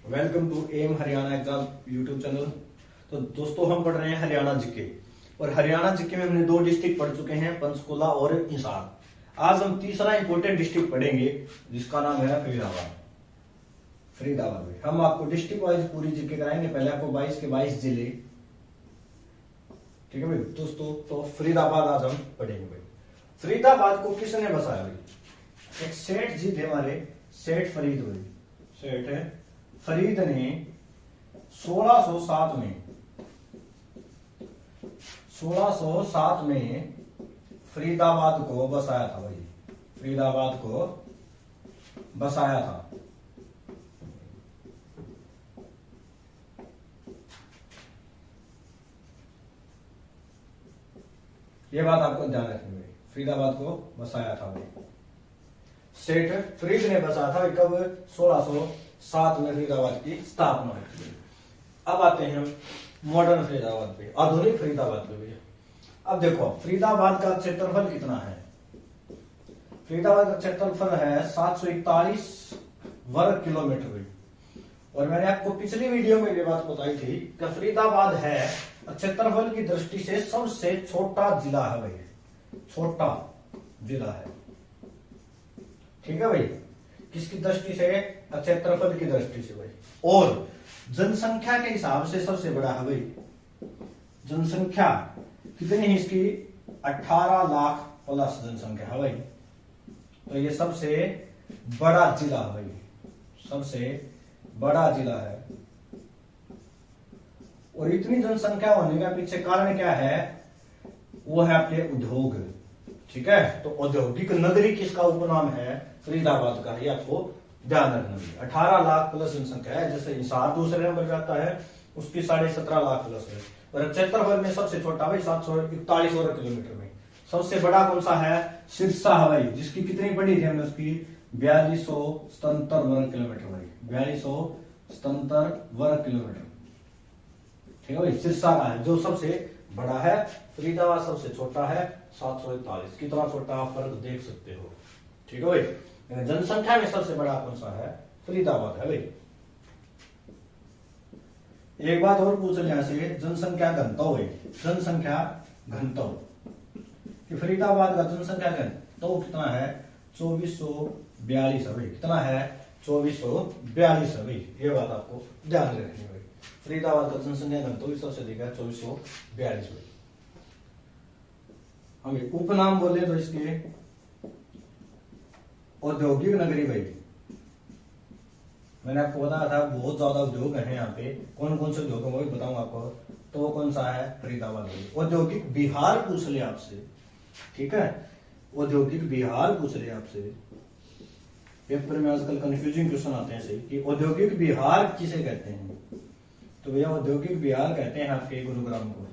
Welcome to M Haryana exam YouTube channel. तो दोस्तों हम पढ़ रहे हैं हरियाणा जीके और हरियाणा जीके में हमने दो डिस्ट्रिक्ट पढ़ चुके हैं, पंचकुला और हिसार। आज हम तीसरा इंपोर्टेंट डिस्ट्रिक्ट पढ़ेंगे जिसका नाम है फरीदाबाद। फरीदाबाद में हम आपको डिस्ट्रिक्ट वाइज पूरी जीके कराएंगे। पहले आपको 22 के 22 जिले, ठीक है भाई दोस्तों। तो फरीदाबाद आज हम पढ़ेंगे भाई। फरीदाबाद को किसने बसाया भाई? एक सेठ जी थे हमारे, सेठ फरीद भाई। सेठ फरीद ने 1607 में फरीदाबाद को बसाया था भाई। फरीदाबाद को बसाया था। ये बात आपको ध्यान रखनी है, फरीदाबाद को बसाया था भाई सेठ फरीद ने बसाया था। कब? 1607 में फरीदाबाद की स्थापना हुई थी। अब आते हैं हम मॉडर्न फरीदाबाद पे, आधुनिक फरीदाबाद पे भैया। अब देखो फरीदाबाद का क्षेत्रफल कितना है? फरीदाबाद का क्षेत्रफल है 741 वर्ग किलोमीटर भाई। और मैंने आपको पिछली वीडियो में ये बात बताई थी कि फरीदाबाद है क्षेत्रफल की दृष्टि से सबसे छोटा जिला है भाई, छोटा जिला है, ठीक है भाई। किसकी दृष्टि से? क्षेत्रफल की दृष्टि से भाई। और जनसंख्या के हिसाब से सबसे बड़ा है भाई। जनसंख्या कितनी है इसकी? 18 लाख प्लस जनसंख्या है भाई। तो ये सबसे बड़ा जिला है भाई, सबसे बड़ा जिला है। और इतनी जनसंख्या होने का पीछे कारण क्या है? वो है आपके उद्योग, ठीक है। तो औद्योगिक नगरी किसका उपनाम है? फरीदाबाद का। ये आपको ध्यान रखना है। 18 लाख प्लस जनसंख्या है। जैसे हिसार दूसरे नंबर पे आता है, उसकी 17.5 लाख प्लस है। और क्षेत्रफल में सबसे छोटा भाई 741 वर्ग किलोमीटर में। सबसे बड़ा कौन सा है? सिरसा है भाई, जिसकी कितनी पड़ी थी हमने? उसकी 4277 वर्ग किलोमीटर भाई, 4277 वर्ग किलोमीटर, ठीक है भाई। सिरसा का है जो सबसे बड़ा है, फरीदाबाद सबसे छोटा है 741। कितना छोटा आप फर्क देख सकते हो, ठीक है भाई। जनसंख्या में सबसे बड़ा कौन सा है? फरीदाबाद है भाई। एक बात और पूछ ले यहां से, जनसंख्या घनत्व भाई, जनसंख्या घनत्व कि फरीदाबाद का जनसंख्या घनत्व कितना है? 2442 है भाई। कितना है? 2442 है भाई। ये बात आपको ध्यान रखनी है भाई। फरीदाबाद का जनसंख्या घनत्व सबसे अधिक है 2442 भाई। हम उपनाम बोले तो इसके औद्योगिक नगरी भाई। मैंने आपको बताया था बहुत ज्यादा उद्योग है यहाँ पे। कौन कौन से उद्योग है वो भी बताऊंगा आपको। तो वो कौन सा है? फरीदाबाद भाई। औद्योगिक बिहार पूछ ले आपसे, ठीक है। औद्योगिक बिहार पूछ ले आपसे। पेपर में आजकल कंफ्यूजिंग क्वेश्चन आते हैं सही कि औद्योगिक बिहार किसे कहते हैं? तो भैया औद्योगिक बिहार कहते हैं आपके गुरुग्राम को।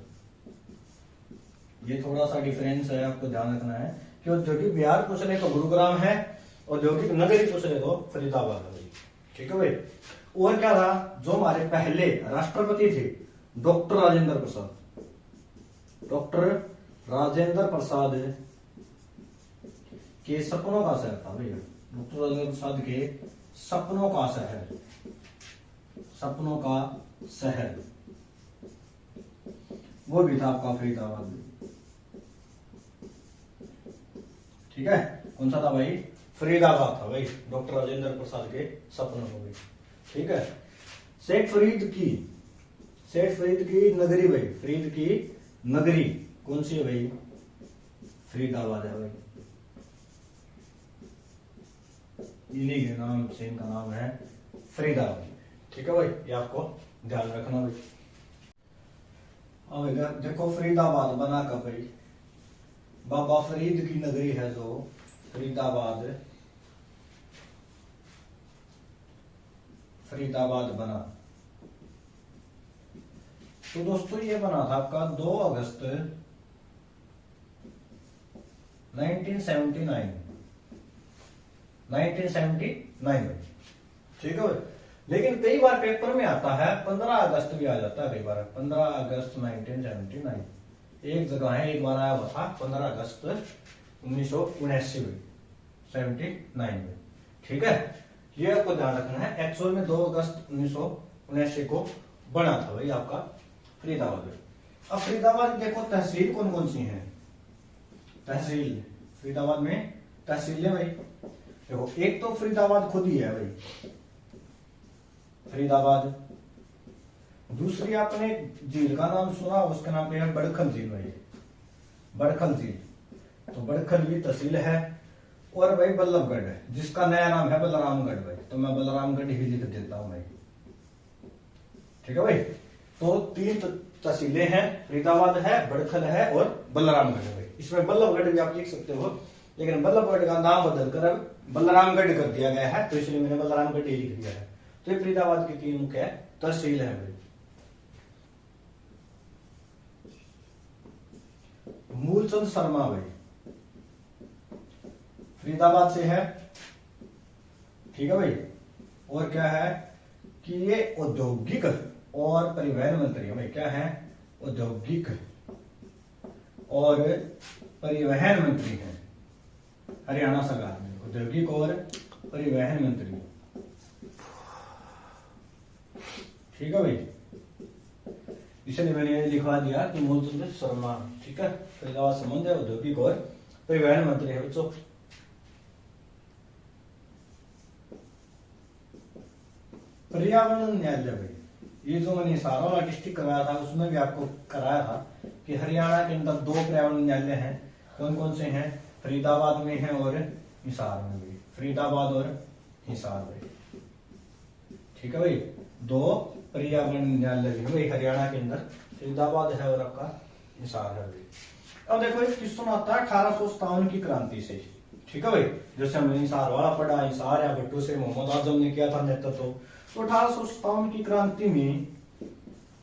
ये थोड़ा सा डिफरेंस है, आपको ध्यान रखना है कि औद्योगिक बिहार पूछ ले तो गुरुग्राम है, औद्योगिक नगरी पूछ ले तो फरीदाबाद है, ठीक है भाई। और क्या था? जो हमारे पहले राष्ट्रपति थे डॉक्टर राजेंद्र प्रसाद, डॉक्टर राजेंद्र प्रसाद के सपनों का शहर था भैया। डॉक्टर राजेंद्र प्रसाद के सपनों का शहर, सपनों का शहर वो भी था आपका फरीदाबाद में, ठीक है। कौन सा था भाई? फरीदाबाद था भाई, डॉक्टर राजेंद्र प्रसाद के सपनों को भी, ठीक है। सेठ फरीद की नगरी भाई, फरीद की नगरी कौन सी है भाई? फरीदाबाद है भाई। इन्हीं के नाम से इनका नाम है फरीदाबाद, ठीक है भाई। ये आपको ध्यान रखना भाई। अब देखो फरीदाबाद बना कब भाई? बाबा फरीद की नगरी है जो फरीदाबाद, फरीदाबाद बना। तो दोस्तों ये बना था आपका 2 अगस्त 1979 में, ठीक है भाई। लेकिन कई बार पेपर में आता है 15 अगस्त भी आ जाता है, कई बार 15 अगस्त 1979। एक जगह है, एक बार आया हुआ था 15 अगस्त 1979 में, ठीक है। ये आपको ध्यान रखना है। एक्चुअल में 2 अगस्त 1979 को बना था भाई आपका फरीदाबाद में। अब फरीदाबाद देखो तहसील कौन कौन सी हैं। तहसील फरीदाबाद में तहसील है भाई। देखो एक तो फरीदाबाद खुद ही है भाई, फरीदाबाद। दूसरी आपने झील का नाम सुना, उसका नाम पे है बड़खल झील भाई, बड़खल झील। तो बड़खल भी तहसील है। और भाई बल्लभगढ़ है, जिसका नया नाम है बलरामगढ़ भाई। तो मैं बलरामगढ़ ही लिख देता हूं भाई, ठीक है भाई। तो 3 तहसीलें हैं, फरीदाबाद है, बड़खल है और बलरामगढ़ है भाई। इसमें बल्लभगढ़ भी आप लिख सकते हो, लेकिन बल्लभगढ़ का नाम बदलकर अब बलरामगढ़ कर दिया गया है, तो इसलिए मैंने बलरामगढ़ ही लिख दिया है। तो ये फरीदाबाद की 3 मुख्य तहसील है भाई। मूलचंद शर्मा भाई फरीदाबाद से है, ठीक है भाई। और क्या है कि ये औद्योगिक और परिवहन मंत्री है भाई। क्या है? औद्योगिक और परिवहन मंत्री हैं हरियाणा सरकार में, औद्योगिक और परिवहन मंत्री, ठीक है भाई। इसलिए मैंने लिखवा दिया कि मूलचंद शर्मा, ठीक है। फरीदाबाद संबंध है, औद्योगिक और परिवहन मंत्री है बच्चों। पर्यावरण न्यायालय भाई, ये जो मैंने सारा डिस्ट्रिक्ट कराया था उसमें भी आपको कराया था कि हरियाणा के अंदर 2 पर्यावरण न्यायालय हैं। कौन कौन से हैं? फरीदाबाद में है और हिसार में भी। फरीदाबाद और हिसार भाई, ठीक है भाई। 2 पर्यावरण न्यायालय भी भाई हरियाणा के अंदर, फरीदाबाद है और आपका हिसार है भाई। अब देखो एक किस्सा आता है 1857 की क्रांति से, ठीक है भाई। जैसे हमने हिसार वाला पढ़ा, हिसार या भट्टो से मोहम्मद आजम ने किया था नेतृत्व। तो 1857 की क्रांति में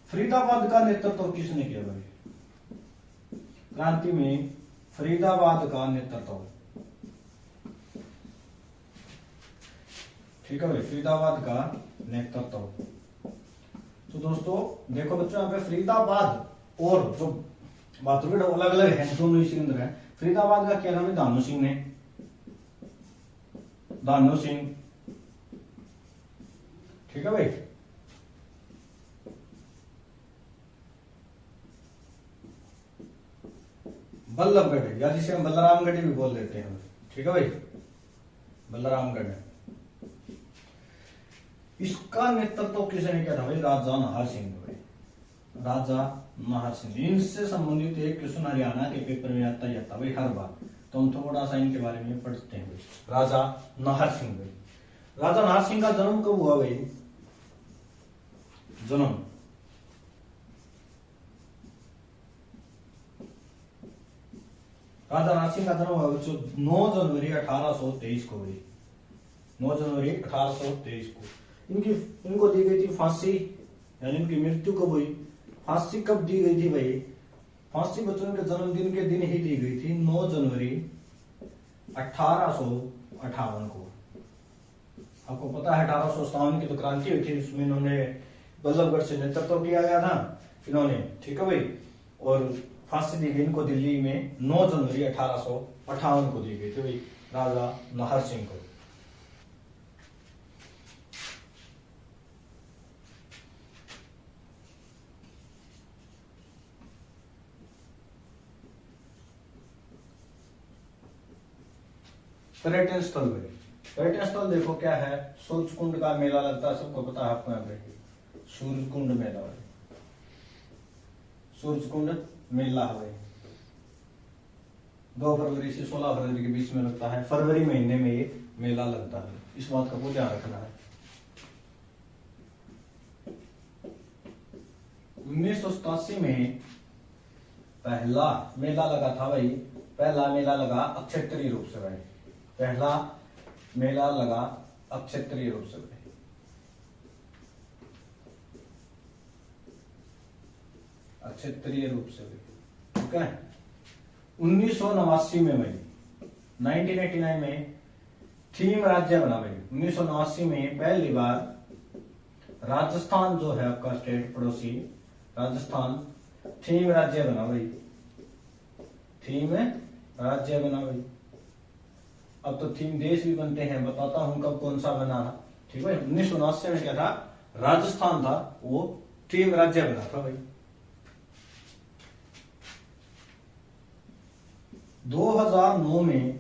फरीदाबाद का नेतृत्व किसने किया भाई? क्रांति में फरीदाबाद का नेतृत्व, ठीक है भाई, फरीदाबाद का नेतृत्व। तो दोस्तों देखो बच्चों, यहाँ पे फरीदाबाद और जो बहादुरगढ़ अलग अलग है, दोनों इसी अंदर है। फरीदाबाद का क्या नाम है? दानू सिंह ने, दानू सिंह, ठीक है भाई। बल्लभगढ़ या जिसे हम बलरामगढ़ भी बोल देते हैं, ठीक है भाई, बलरामगढ़। इसका नेतृत्व किसने किया था भाई? राजा नाहर सिंह भाई, राजा नाहर सिंह। इनसे संबंधित एक क्वेश्चन हरियाणा के पेपर में आता ही आता भाई हर बार, तो हम थोड़ा सा इनके बारे में पढ़ते हैं भाई। राजा नाहर सिंह भाई, राजा नाहर सिंह का जन्म कब हुआ भाई? जन्म राजा नाहर सिंह का जन्म हुआ 9 जनवरी 1823 को भाई, 9 जनवरी 1823 को। इनको दी गई थी फांसी, यानी इनकी मृत्यु कब हुई? फांसी कब दी गई थी भाई? फांसी बच्चों के जन्मदिन के दिन ही दी गई थी, 9 जनवरी 1858 को। आपको पता है 1857 की तो क्रांति हुई थी, उसमें इन्होंने बल्लभगढ़ से नेतृत्व किया गया था इन्होंने, ठीक है भाई। और फांसी दी गई इनको दिल्ली में 9 जनवरी 1858 को दी गई थी भाई, राजा नाहर सिंह को। पर्यटन स्थल में, पर्यटन स्थल देखो क्या है? सूरज कुंड का मेला लगता है, सबको पता है आपको यहाँ पे, सूरज कुंड मेला है, सूरज कुंड मेला है 2 फरवरी से 16 फरवरी के बीच में लगता है। फरवरी महीने में ये मेला लगता है, इस बात का को ध्यान रखना है। 1987 में पहला मेला लगा था भाई, पहला मेला लगा अक्षेत्रीय रूप से भाई, पहला मेला लगा अक्षेत्रीय रूप से भाई। अक्षेत्रीय रूप से भाई, ठीक है। 1989 में भाई, 1989 में थीम राज्य बना भाई। 1989 में पहली बार राजस्थान जो है आपका स्टेट पड़ोसी राजस्थान थीम राज्य बना भाई, थीम राज्य बना भाई। अब तो थीम देश भी बनते हैं, बताता हूं कब कौन सा बना था। ठीक है। 1979 में क्या था, राजस्थान था वो टीम राज्य बना था भाई। 2009 में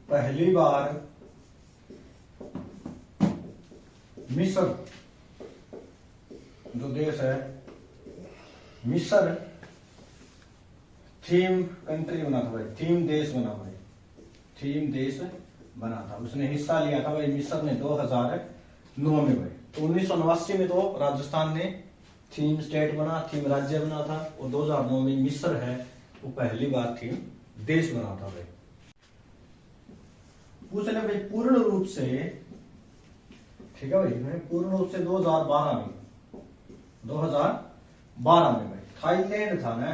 पहली बार मिस्र जो देश है, मिस्र थीम कंट्री बना था भाई, थीम देश बना भाई, थीम देश बना था। उसने हिस्सा लिया था भाई मिस्र ने 2009 में भाई। तो 1989 में तो राजस्थान ने थीम स्टेट बना, थीम राज्य बना था, और 2009 में मिस्र है वो पहली बार थीम देश बना था भाई। पूछ ले भाई पूर्ण रूप से, ठीक है भाई, पूर्ण रूप से 2012 में भाई थाईलैंड था ना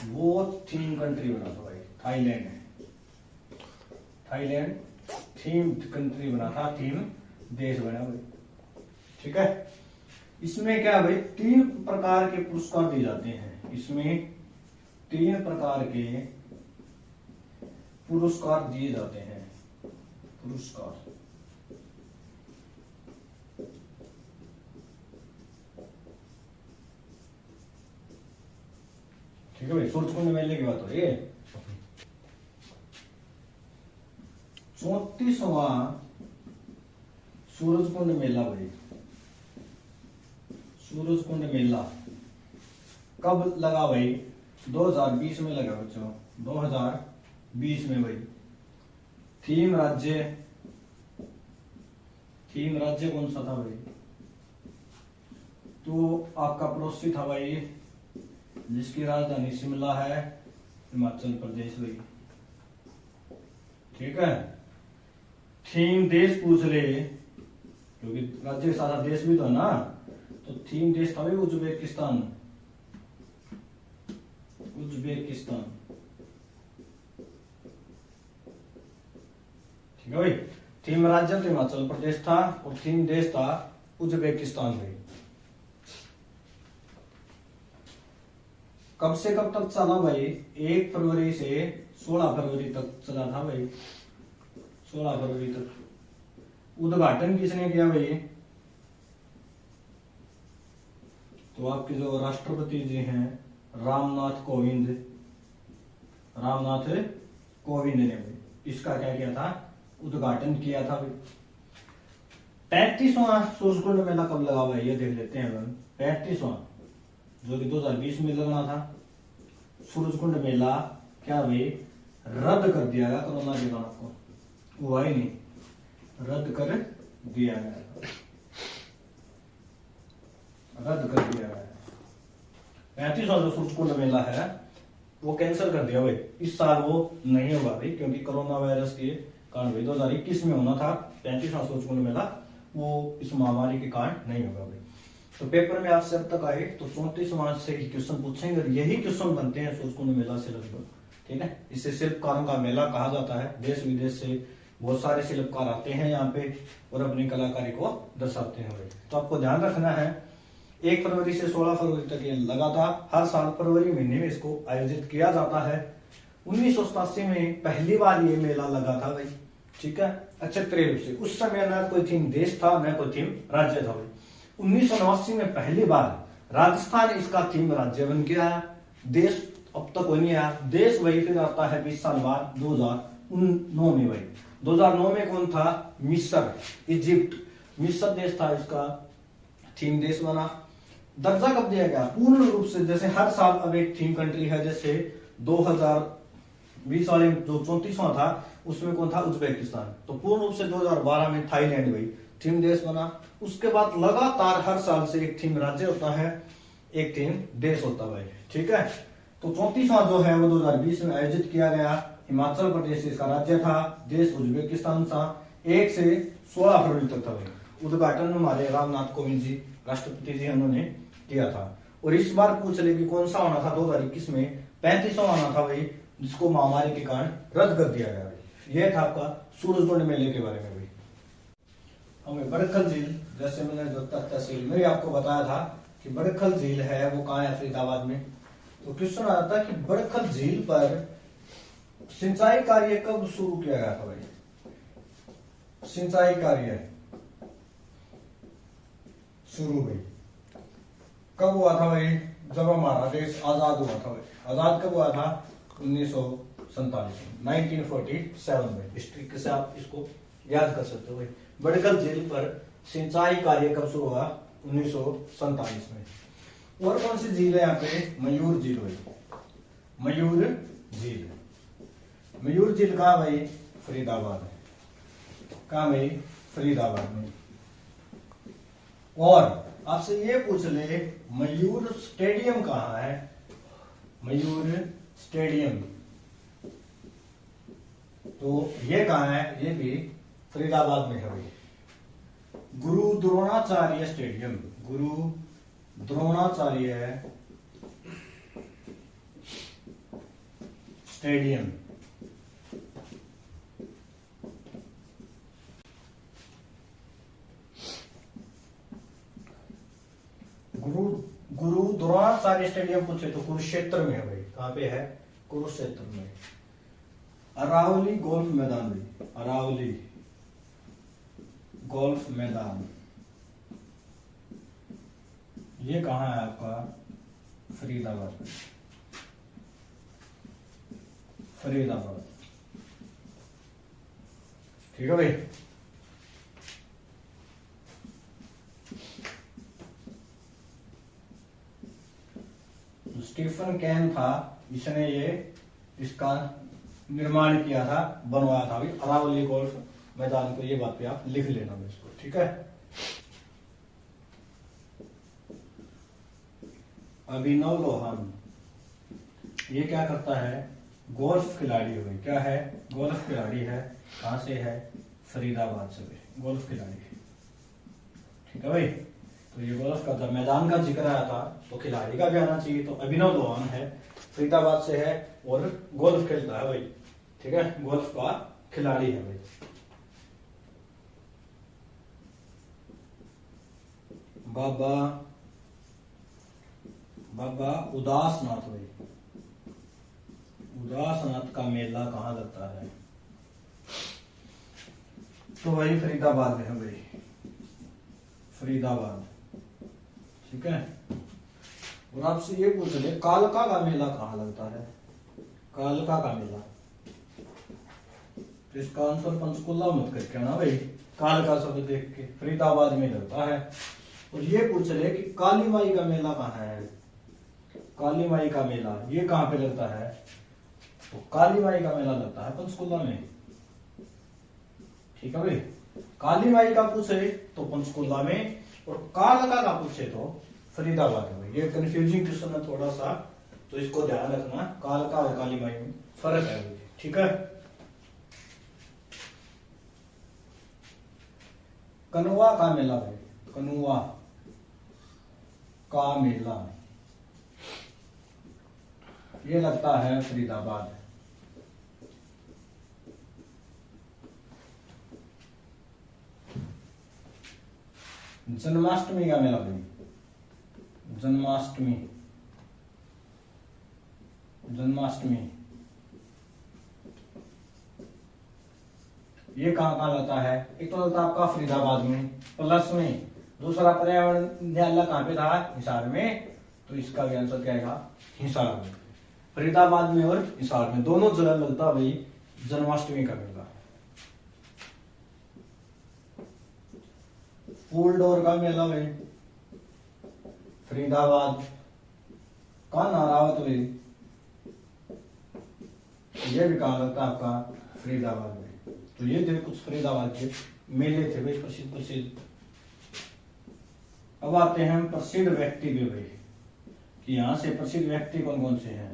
वो थीम कंट्री बना था भाई। थाईलैंड थीम कंट्री बना था, थीम देश बना भाई। ठीक है। इसमें क्या भाई 3 प्रकार के पुरस्कार दिए जाते हैं, इसमें 3 प्रकार के पुरस्कार दिए जाते हैं। पुरस्कार, ठीक है भाई। सूरजकुंड मेले की बात हो रही है। 34वां सूरजकुंड मेला भाई, सूरजकुंड मेला कब लगा भाई? 2020 में लगा बच्चों, 2020 में भाई। थीम राज्य कौन सा था भाई? तो आपका पड़ोसी था भाई जिसकी राजधानी शिमला है, हिमाचल प्रदेश भाई। ठीक है। थीम देश पूछ ले, क्योंकि राज्य के साथ देश भी तो है ना, तो थीम देश था भाई उज्बेकिस्तान। ठीक है भाई। थीम राज्य तो हिमाचल प्रदेश था और थीम देश था उज्बेकिस्तान भाई। कब से कब तक चला भाई? 1 फरवरी से 16 फरवरी तक चला था भाई, 16 फरवरी तक। उद्घाटन किसने किया भाई? तो आपके जो राष्ट्रपति जी हैं रामनाथ कोविंद ने भाई इसका क्या किया था? उद्घाटन किया था भाई। 35वां सूरजकुंड मेला कब लगा भाई? ये देख लेते हैं हम। 35वां जो कि 2020 में लगना था सूरजकुंड मेला, क्या भाई रद्द कर दिया गया कोरोना के कारण को, हुआ ही नहीं, रद्द कर दिया गया, रद्द कर दिया गया। 35वां जो सूरजकुंड मेला है वो कैंसिल कर दिया भाई, इस साल वो नहीं होगा भाई, क्योंकि कोरोना वायरस के कारण भाई 2021 में होना था 35वां सूरजकुंड मेला, वो इस महामारी के कारण नहीं होगा भाई। तो पेपर में आपसे अब तक आए तो 34वां से ही क्वेश्चन पूछेंगे, यही क्वेश्चन बनते हैं सूरजकुंड मेला से लगभग। ठीक है। इसे शिल्पकारों का मेला कहा जाता है, देश विदेश से बहुत सारे शिल्पकार आते हैं यहाँ पे और अपनी कलाकारी को दर्शाते हैं भाई। तो आपको ध्यान रखना है 1 फरवरी से 16 फरवरी तक ये लगातार हर साल फरवरी महीने में इसको आयोजित किया जाता है। 1987 में पहली बार ये मेला लगा था भाई। ठीक है। अक्षत्रिय रूप से उस समय न कोई थीम देश था न कोई थीम राज्य था भाई। 1989 में पहली बार राजस्थान इसका थीम राज्य बन गया, देश अब तक कोई नहीं आया। देश वही फिर आता है 20 साल बाद 2009 में भाई। 2009 में कौन था? मिस्र, इजिप्ट, मिस्र देश था इसका थीम देश बना। दर्जा कब दिया गया? पूर्ण रूप से, जैसे हर साल अब एक थीम कंट्री है, जैसे 2020 वाले जो 34वां था उसमें कौन था? उज्बेकिस्तान। तो पूर्ण रूप से 2012 में थाईलैंड भाई थीम देश बना। उसके बाद लगातार हर साल से एक थीम राज्य होता है, एक थीम देश होता है भाई। ठीक है। तो 34वां जो है वो 2020 में आयोजित किया गया। हिमाचल प्रदेश इसका राज्य था, देश उज्बेकिस्तान था। 1 से 16 फरवरी तक था भाई। उद्घाटन हमारे रामनाथ कोविंद जी राष्ट्रपति जी उन्होंने किया था। और इस बार पूछ ले कि कौन सा होना था 2021 में? 35वां होना था भाई, जिसको महामारी के कारण रद्द कर दिया गया भाई। यह था आपका सूरजकुंड मेले के बारे में भाई। हमें बड़खल झील, जैसे मैंने जो तहसील में आपको बताया था कि बड़खल झील है वो कहाँ है? फरीदाबाद में। तो क्वेश्चन आता था कि बड़खल झील पर सिंचाई कार्य कब शुरू किया गया था भाई? सिंचाई कार्य शुरू हुई। कब हुआ था भाई? जब हमारा देश आजाद हुआ था भाई। आजाद कब हुआ था? 1947 में, 1947 में। इस तरीके से आप इसको याद कर सकते हो भाई। बड़गल झील पर सिंचाई कार्य कब शुरू हुआ? 1947 में। और कौन सी झील है यहाँ पे? मयूर झील भाई। मयूर झील। मयूर झील कहाँ भाई? फरीदाबाद है। कहाँ भाई? फरीदाबाद में। और आपसे ये पूछ ले, मयूर स्टेडियम कहाँ है? मयूर स्टेडियम तो ये कहाँ है? ये भी फरीदाबाद में है भाई। गुरु द्रोणाचार्य स्टेडियम, गुरु द्रोणाचार्य स्टेडियम गुरु द्रोणाचार्य स्टेडियम पूछे तो कुरुक्षेत्र में है भाई। कहाँ पे है? कुरुक्षेत्र में। अरावली गोल्फ मैदान भाई, अरावली गोल्फ मैदान ये कहाँ है आपका? फरीदाबाद में। फरीदाबाद, ठीक है भाई। स्टीफन कैन था, इसने ये इसका निर्माण किया था, बनवाया था भाई अरावली गोल्फ मैदान को। ये बात पे आप लिख लेना इसको, ठीक है। अभिनव लोहान ये क्या करता है? गोल्फ खिलाड़ी है भाई। क्या है? गोल्फ खिलाड़ी है। कहां से है? फरीदाबाद से भाई, गोल्फ खिलाड़ी है, ठीक है भाई। तो ये गोल्फ का जब मैदान का जिक्र आया था तो खिलाड़ी का भी आना चाहिए। तो अभिनव लोहान है, फरीदाबाद से है और गोल्फ खेलता है भाई, ठीक है। गोल्फ का खिलाड़ी है भाई। बाबा बाबा उदासनाथ भाई। उदासनाथ का मेला कहाँ लगता है? तो भाई फरीदाबाद में है भाई, फरीदाबाद, ठीक है। और आपसे ये पूछ ले, कालका का मेला कहाँ लगता है? कालका का मेला, तो इसका आंसर पंचकुला मत करके ना भाई, कालका शब्द देख के फरीदाबाद में लगता है। और ये पूछ ले कि काली माई का मेला कहाँ है? काली माई का मेला ये कहाँ पे लगता है? तो काली माई का मेला लगता है पंचकुला में, ठीक है भाई। काली माई का पूछे तो पंचकुला में, और कालका का पूछे तो फरीदाबाद में। ये कंफ्यूजिंग क्वेश्चन है थोड़ा सा, तो इसको ध्यान रखना। कालका और काली माई में फर्क है, ठीक है। कनुआ का मेला भाई, कनुआ का मेला ये लगता है फरीदाबाद। जन्माष्टमी का मेला भाई, जन्माष्टमी, जन्माष्टमी ये कहाँ कहाँ लगता है? एक तो लगता है आपका फरीदाबाद में, प्लस में दूसरा पर्यावरण न्यायालय कहाँ पे था? हिसार में। तो इसका भी आंसर क्या आएगा? हिसार में। फरीदाबाद में और हिसार में दोनों जगह लगता भाई जन्माष्टमी का मेला। फूलडोर का मेला भाई फरीदाबाद का। नारावत भाई ये भी कहाँ लगता है आपका? फरीदाबाद में। तो ये थे कुछ फरीदाबाद के मेले थे भाई, प्रसिद्ध प्रसिद्ध। अब आते हैं हम प्रसिद्ध व्यक्ति भी भाई, कि यहाँ से प्रसिद्ध व्यक्ति कौन कौन से हैं।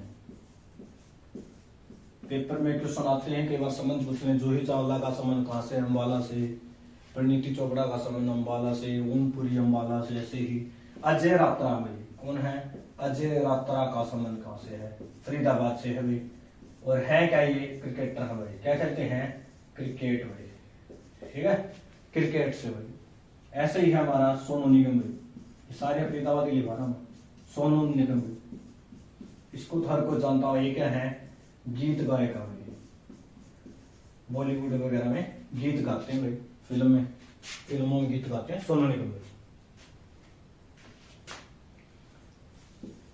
पेपर में क्वेश्चन आते हैं, कई बार समझ पूछ लें। जूही चावला का संबंध कहाँ से? अंबाला से। परिणीति चोपड़ा का संबंध अंबाला से। ओमपुरी अंबाला से। ऐसे ही अजय रात्रा भाई, कौन है? अजय रात्रा का संबंध कहाँ से है? फरीदाबाद से है भाई। और है क्या? ये क्रिकेटर है भाई। क्या कहते हैं? क्रिकेट भाई, ठीक है, क्रिकेट से भाई। ऐसे ही है हमारा सोनू निगम भाई, ये सारे फरीदाबाद ही लिखा ना। सोनू निगम भाई, इसको तो हर कोई जानता हो। ये क्या है? गीत गायक है भाई, बॉलीवुड वगैरह में गीत गाते हैं भाई, फिल्मों में गीत गाते हैं सोनू निगम भाई।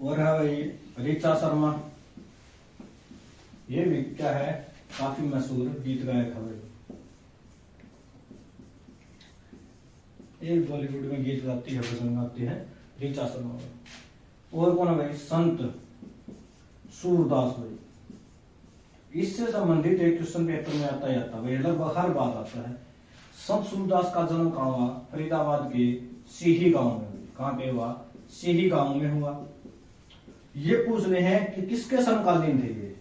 और है भाई ऋचा शर्मा, ये भी क्या है काफी मशहूर गीत गायक है भाई, एक बॉलीवुड में गीत गाती है, भजन गाती है ऋचा शर्मा भाई। और कौन है भाई संत सूरदास भाई, इससे संबंधित एक क्वेश्चन पेपर में आता ही आता है, लगभग हर बात आता है। संत सूरदास का जन्म कहाँ हुआ? फरीदाबाद के सीही गांव में। कहाँ पे हुआ? सीही गांव में हुआ। ये पूछ रहे हैं कि किसके समकालीन थे ये?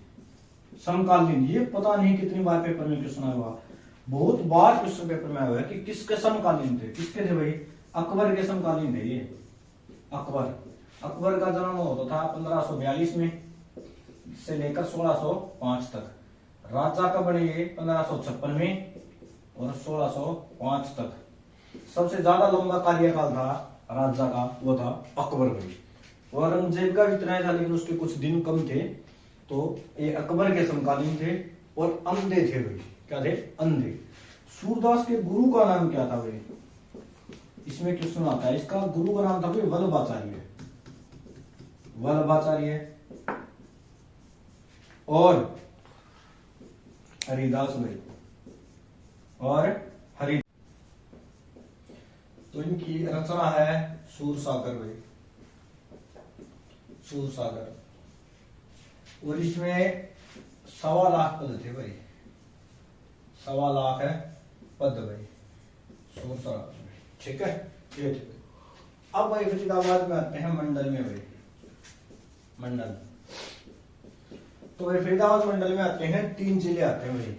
समकालीन, ये पता नहीं कितनी बार पेपर में क्वेश्चन आया हुआ, बहुत बार क्वेश्चन पेपर में आया हुआ है कि किसके समकालीन थे। किसके थे भाई? अकबर के समकालीन थे ये। अकबर का जन्म होता था 1542 में से लेकर 1605 तक। राजा का बने ये 1556 में और 1605 तक। सबसे ज्यादा लंबा कार्यकाल था राजा का, वो था अकबर भाई। औरंगजेब का भी इतना ही था, लेकिन उसके कुछ दिन कम थे। तो ये अकबर के समकालीन थे और अंधे थे भाई। क्या थे? अंधे। सूरदास के गुरु का नाम क्या था भाई? इसमें क्वेश्चन आता है। इसका गुरु का नाम था भाई वल्लभाचार्य। वल्लभाचार्य और हरिदास भाई और हरि। तो इनकी रचना है सूरसागर भाई, सूरसागर। और इसमें 1.25 लाख पद थे भाई, 1.25 लाख है पद भाई सूरसागर। ठीक है, ये ठीक है। अब भाई फरीदाबाद में आते हैं मंडल में भाई, मंडल। तो भाई फरीदाबाद मंडल में आते हैं 3 जिले आते हैं भाई।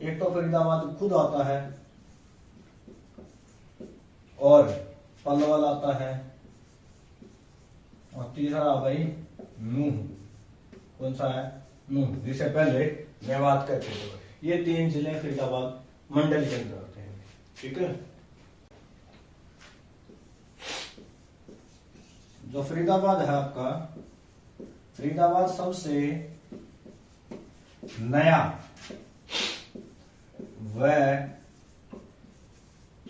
एक तो फरीदाबाद खुद आता है और पलवल आता है और तीसरा भाई नूह। कौन सा है? नूह, जिसे पहले मेवात कहते थे। ये 3 जिले फरीदाबाद मंडल के अंदर आते हैं। ठीक है, जो फरीदाबाद है आपका, फरीदाबाद सबसे नया व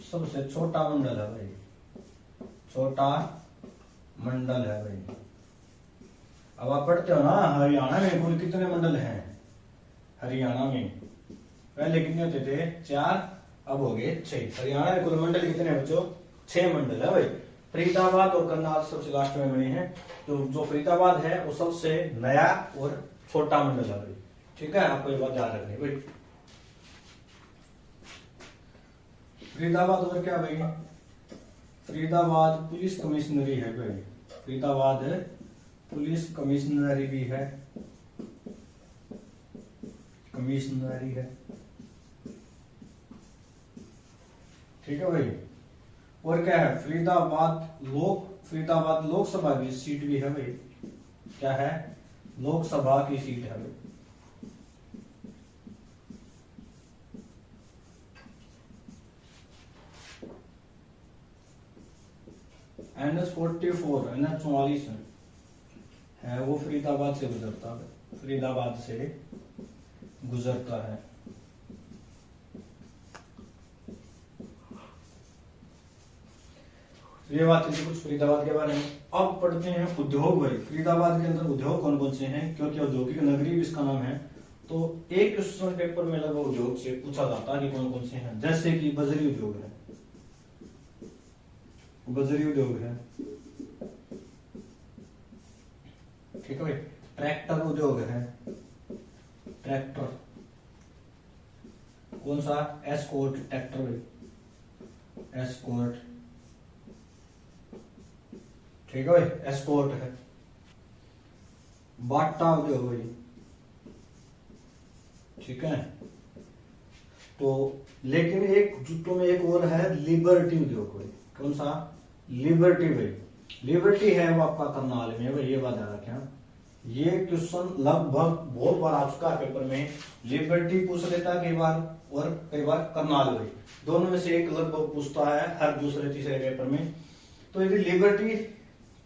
सबसे छोटा मंडल है भाई, छोटा मंडल है भाई। अब आप पढ़ते हो ना, हरियाणा में कुल कितने मंडल हैं? हरियाणा में पहले कितने होते थे? 4, अब हो गए 6। हरियाणा में कुल मंडल कितने हैं बच्चों? 6 मंडल है भाई। फरीदाबाद और करनाल सबसे लास्ट में बने हैं। तो जो फरीदाबाद है वो सबसे नया और छोटा मंडल है भाई। ठीक है, आपको ये बात याद रखनी भाई। फरीदाबाद और क्या भाई? फरीदाबाद पुलिस कमिश्नरी है भाई। फरीदाबाद पुलिस कमिश्नरी भी है, कमिश्नरी है। ठीक है भाई। और क्या है? फरीदाबाद लोकसभा की सीट भी है भाई। क्या है? लोकसभा की सीट है भाई। NH-44 NH-44 है वो फरीदाबाद से गुजरता है, फरीदाबाद से गुजरता है। ये बात थी कुछ फरीदाबाद के बारे में। अब पढ़ते हैं उद्योग भाई। फरीदाबाद के अंदर उद्योग कौन कौन से हैं? क्योंकि औद्योगिक नगरी भी इसका नाम है, तो एक क्वेश्चन पेपर में लगभग उद्योग से पूछा जाता है कि कौन कौन से हैं। जैसे कि बजरी उद्योग है, बजरी उद्योग है। ठीक है भाई। ट्रैक्टर उद्योग है, ट्रैक्टर। कौन सा? एस्कॉर्ट ट्रैक्टर भाई, एस्कॉर्ट। ठीक है भाई, एस्कॉर्ट है। बाटा उद्योग भाई। ठीक है, तो लेकिन एक जुटो में एक और है लिबर्टी उद्योग भाई। कौन सा? लिबर्टी भाई। लिबर्टी है वो आपका करनाल में भाई, ये बात याद रखें। ये क्वेश्चन लगभग बहुत बार आ चुका है पेपर में। लिबर्टी पूछ लेता है कई बार और कई बार करनाल भाई, दोनों में से एक लगभग पूछता है हर दूसरे तीसरे पेपर में। तो यदि लिबर्टी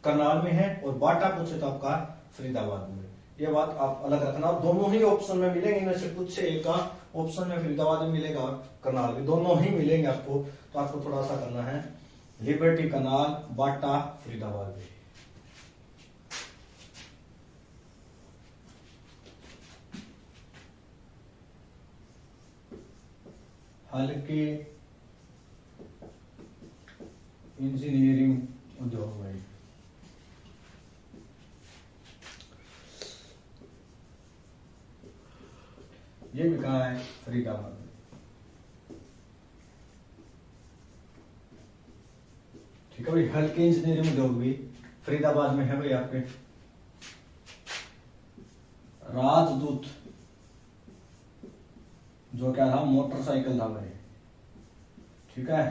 करनाल में है और बाटा पूछे तो आपका फरीदाबाद में। ये बात आप अलग रखना। दोनों ही ऑप्शन में मिलेंगे, इनमें से कुछ से एक का ऑप्शन में फरीदाबाद में मिलेगा, करनाल में, दोनों ही मिलेंगे आपको। तो आपको थोड़ा सा करना है लिबर्टी करनाल, बाटा फरीदाबाद में। हल्के इंजीनियरिंग उद्योग भाई। ये भी कहाँ है? फरीदाबाद में। ठीक है भाई, हल्के इंजीनियरिंग उद्योग भी फरीदाबाद में है भाई आपके। राजदूत जो क्या था? मोटरसाइकिल था भाई। ठीक है,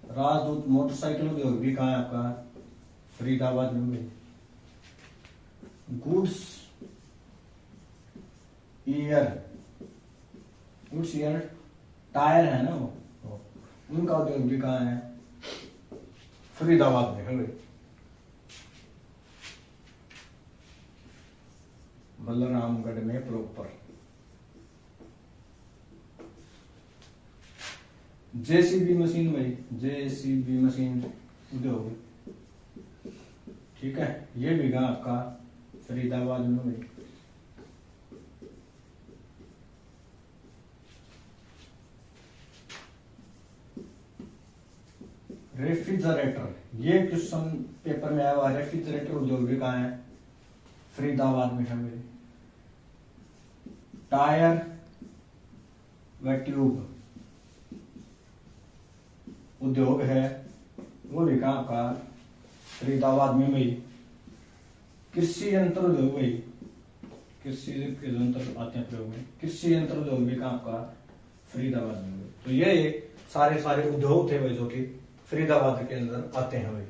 राजदूत मोटरसाइकिल उद्योग भी कहाँ है आपका? फरीदाबाद में भाई। गुड्स ईयर टायर है ना वो, उनका उद्योग भी कहाँ है? फरीदाबाद में है भाई। बलरामगढ़ में प्रॉपर। जेसीबी मशीन भाई, जेसीबी मशीन उद्योग। ठीक है, ये भी कहाँ आपका? फरीदाबाद में भाई। रेफ्रिजरेटर, ये क्वेश्चन पेपर में आया हुआ। रेफ्रिजरेटर उद्योग भी कहाँ है? फरीदाबाद में है भाई। टायर व ट्यूब उद्योग है, वो भी कहाँ का? फरीदाबाद में भाई। कृषि यंत्र उद्योग भाई, कृषि के यंत्र आते हैं प्रयोग में, कृषि यंत्र उद्योग भी कहाँ का? फरीदाबाद में भाई। तो ये सारे उद्योग थे भाई जो कि फरीदाबाद के अंदर आते हैं भाई।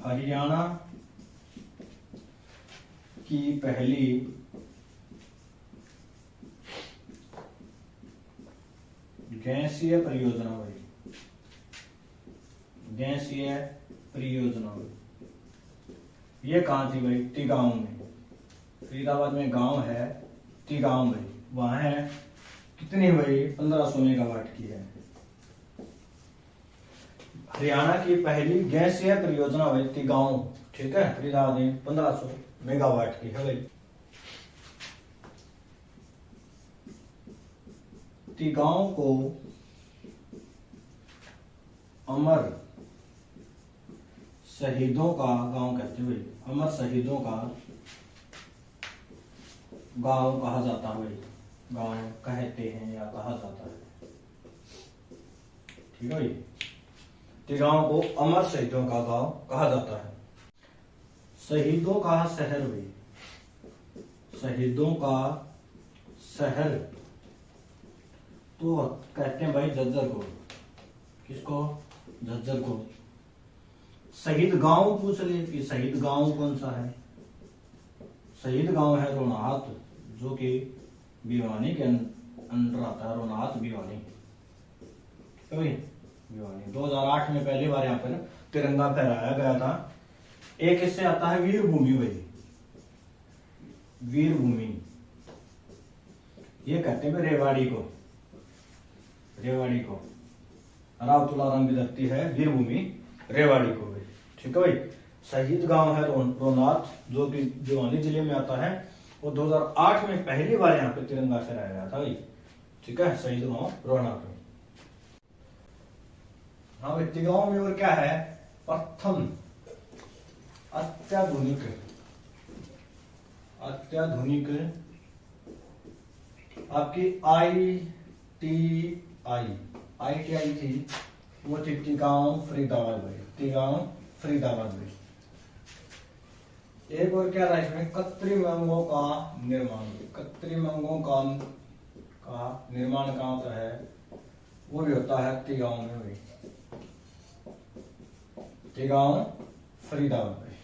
हरियाणा की पहली गैसीय परियोजना भाई, गैसीय परियोजना भाई। ये कहाँ थी भाई? तिगांव में। फरीदाबाद में गांव है तिगांव भाई, वहां है। कितनी भाई? 1500 मेगावाट की है। हरियाणा की पहली गैसीय परियोजना भाई तिगांव। ठीक है, फरीदाबाद में 1500 मेगावाट की है भाई। तिगांव को अमर शहीदों का गांव कहते हैं भाई। अमर शहीदों का गांव कहा जाता है भाई, गांव कहते हैं या कहा जाता है। ठीक है भाई, तिगांव को अमर शहीदों का गांव कहा जाता है। शहीदों का शहर भाई, शहीदों का शहर तो कहते हैं भाई झज्जर को। किसको? झज्जर को। शहीद गांव पूछ ले कि शहीद गांव कौन सा है? शहीद गांव है रोनाहत, जो कि भिवानी के अंदर आता है। रोनाहत भिवानी, भिवानी। 2008 में पहली बार यहाँ पर तिरंगा फहराया गया था। एक इससे आता है वीरभूमि भाई, वीरभूमि। ये कहते हैं रेवाड़ी को, रेवाड़ी को। रावतुला रंग की धरती है वीरभूमि रेवाड़ी को भाई। ठीक है भाई। शहीद गांव है रोनाथ, जो कि भिवानी जिले में आता है। और 2008 में पहली बार यहाँ पे तिरंगा फहराया गया था भाई। ठीक है, शहीद गांव रोनाथ में। हाँ भाई, तिगांव में और क्या है? प्रथम अत्याधुनिक आपकी ITI थी, वो थी तिगांव फरीदाबाद भाई। तिगांव फरीदाबाद भाई। एक और क्या था इसमें? कृत्रिमंगों का निर्माण। कृत्रिमंगों का निर्माण कहाँ होता है? वो भी होता है तिगांव में भाई। तिगांव फरीदाबाद भाई।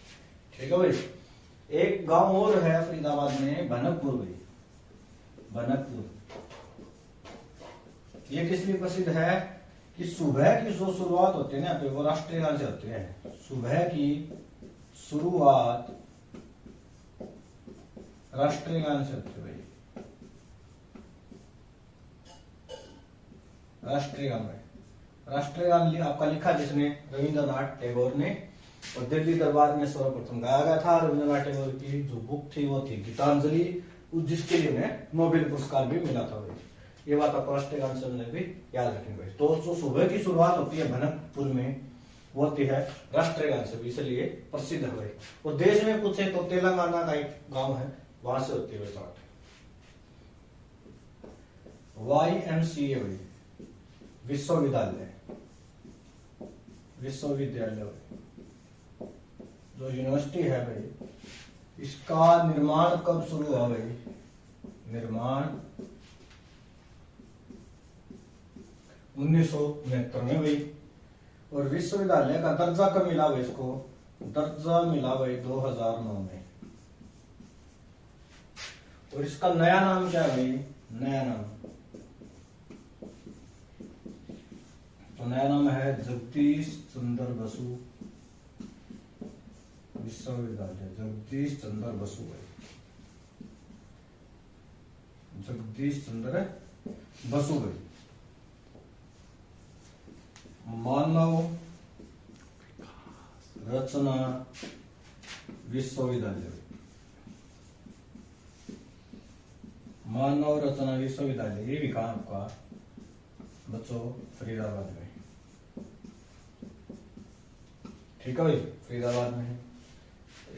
ठीक है भाई। एक गांव और है फरीदाबाद में, भनकपुर भाई। भनकपुर ये किस लिए प्रसिद्ध है? कि सुबह की जो शुरुआत होती है ना पे, वो राष्ट्रीय गान से होती है। सुबह की शुरुआत राष्ट्रीय गान से होती है भाई। राष्ट्रीय गान भाई। राष्ट्रीय गान आपका लिखा जिसने? रविंद्रनाथ टैगोर ने। और दिल्ली दरबार में सर्वप्रथम गाया गया था। रविंद्रनाथ टैगोर की जो बुक थी वो थी गीतांजलि। जिसके लिए उन्हें नोबेल पुरस्कार भी मिला था भाई। ये बात आपको राष्ट्रीय गान से भी याद रखेंगे भाई। तो जो सुबह की शुरुआत होती है भनकपुर में, वो होती है राष्ट्रीय गान से, इसलिए प्रसिद्ध है भाई। और देश में पूछे तो तेलंगाना का एक गांव है, वहां से होती है स्टार्ट। YMCA भाई, विश्वविद्यालय, विश्वविद्यालय जो यूनिवर्सिटी है भाई, इसका निर्माण कब शुरू हुआ भाई? निर्माण 1969 में भाई। और विश्वविद्यालय का दर्जा कब मिला भाई? इसको दर्जा मिला भाई 2009 में। और इसका नया नाम क्या है भाई? नया नाम, तो नया नाम है जगदीश चंद्र बसु विश्वविद्यालय। जगदीश चंद्र बसु भाई, जगदीश चंद्र बसु भाई। मानव रचना विश्वविद्यालय, मानव रचना विश्वविद्यालय, ये भी कहा आपका बच्चों फरीदाबाद में। ठीक है भाई, फरीदाबाद में है।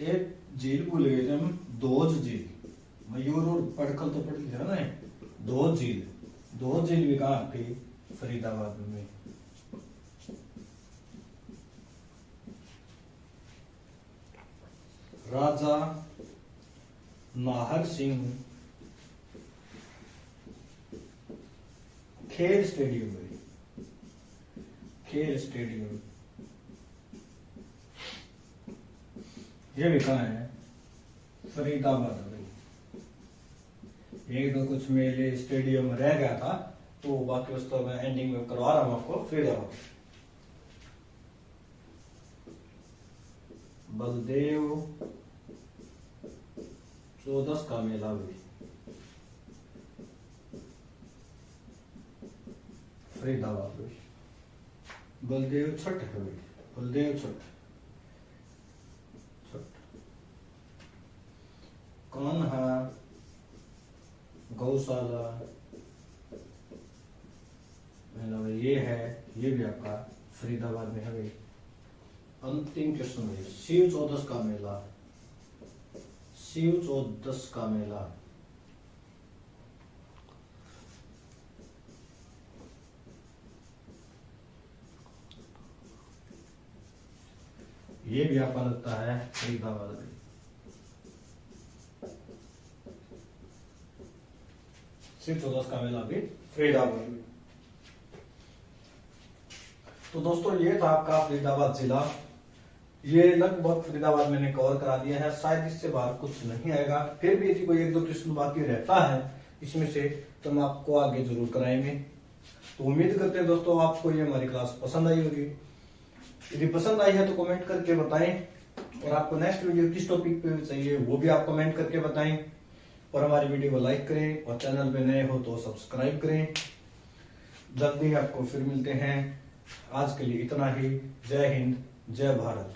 एक झील भूल गए थे हम, दोज झील, मयूर और पड़कल तो पढ़ लिया ना, दोज झील, दोज झील भी कहा आपकी फरीदाबाद में। राजा नाहर सिंह खेल स्टेडियम में, खेल स्टेडियम ये भी कहाँ है? फरीदाबाद में। एक दो कुछ मेले स्टेडियम रह गया था, तो बाकी उसको मैं एंडिंग में करवा रहा हूं आपको। फरीदाबाद बलदेव चौदस का मेला भी फरीदाबाद में। बलदेव छठ है भाई, बलदेव छठ। कान्हा गौशाला मेला ये है, ये भी आपका फरीदाबाद में है भाई। अंतिम क्वेश्चन है, शिव चौदस का मेला, शिव चौदस का मेला ये भी आपका लगता है फरीदाबाद में। शिव चौदस का मेला भी फरीदाबाद में। तो दोस्तों ये था आपका फरीदाबाद जिला। ये लगभग फरीदाबाद मैंने कवर करा दिया है, शायद इससे बाहर कुछ नहीं आएगा। फिर भी यदि कोई एक दो क्वेश्चन बाकी रहता है इसमें से, तो हम आपको आगे जरूर कराएंगे। तो उम्मीद करते हैं दोस्तों आपको ये हमारी क्लास पसंद आई होगी। यदि पसंद आई है तो कमेंट करके बताएं, और आपको नेक्स्ट वीडियो किस टॉपिक पे चाहिए वो भी आप कमेंट करके बताएं। और हमारी वीडियो को लाइक करें, और चैनल पे नए हो तो सब्सक्राइब करें। जल्दी आपको फिर मिलते हैं। आज के लिए इतना ही। जय हिंद, जय भारत।